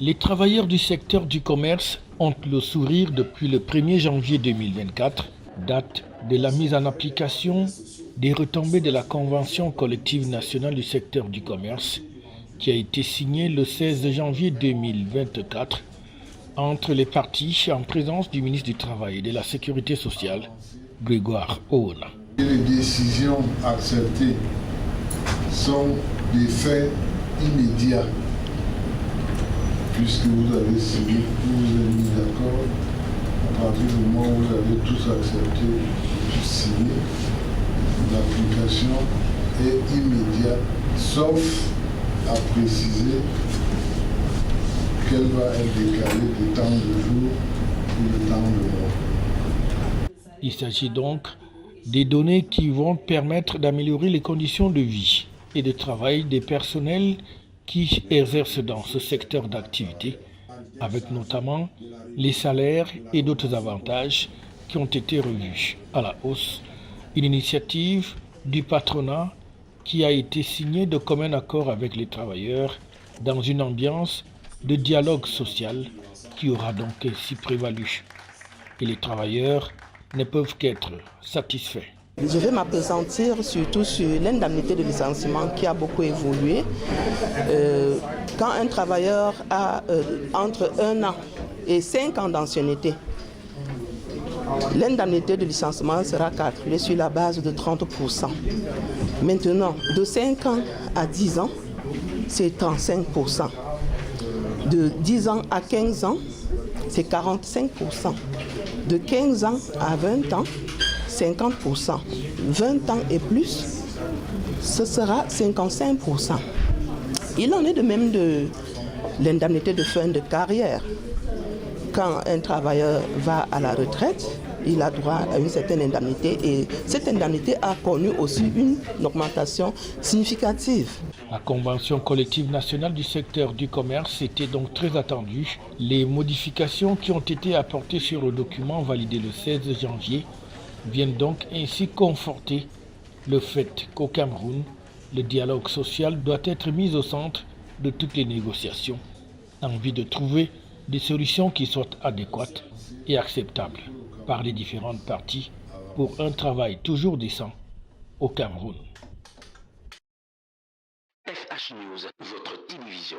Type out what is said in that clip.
Les travailleurs du secteur du commerce ont le sourire depuis le 1er janvier 2024, date de la mise en application des retombées de la Convention collective nationale du secteur du commerce qui a été signée le 16 janvier 2024 entre les parties en présence du ministre du Travail et de la Sécurité sociale, Grégoire Aune. Les décisions acceptées sont des faits immédiats, puisque vous avez signé, vous vous êtes mis d'accord, à partir du moment où vous avez tous accepté, puis signé, l'application est immédiate, sauf à préciser qu'elle va être décalée de temps de jour ou de temps de mois. Il s'agit donc des données qui vont permettre d'améliorer les conditions de vie et de travail des personnels qui exercent dans ce secteur d'activité, avec notamment les salaires et d'autres avantages qui ont été revus à la hausse. Une initiative du patronat qui a été signée de commun accord avec les travailleurs dans une ambiance de dialogue social qui aura donc ainsi prévalu. Et les travailleurs ne peuvent qu'être satisfaits. Je vais m'appesantir surtout sur l'indemnité de licenciement qui a beaucoup évolué. Quand un travailleur a entre 1 an et 5 ans d'ancienneté, l'indemnité de licenciement sera calculée sur la base de 30%. Maintenant, de 5 ans à 10 ans, c'est 35%. De 10 ans à 15 ans, c'est 45%. De 15 ans à 20 ans, 50%. 20 ans et plus, ce sera 55%. Il en est de même de l'indemnité de fin de carrière. Quand un travailleur va à la retraite, il a droit à une certaine indemnité et cette indemnité a connu aussi une augmentation significative. La Convention collective nationale du secteur du commerce était donc très attendue. Les modifications qui ont été apportées sur le document validé le 16 janvier viennent donc ainsi conforter le fait qu'au Cameroun, le dialogue social doit être mis au centre de toutes les négociations, en vue de trouver des solutions qui soient adéquates et acceptables par les différentes parties pour un travail toujours décent au Cameroun. FH News, votre télévision.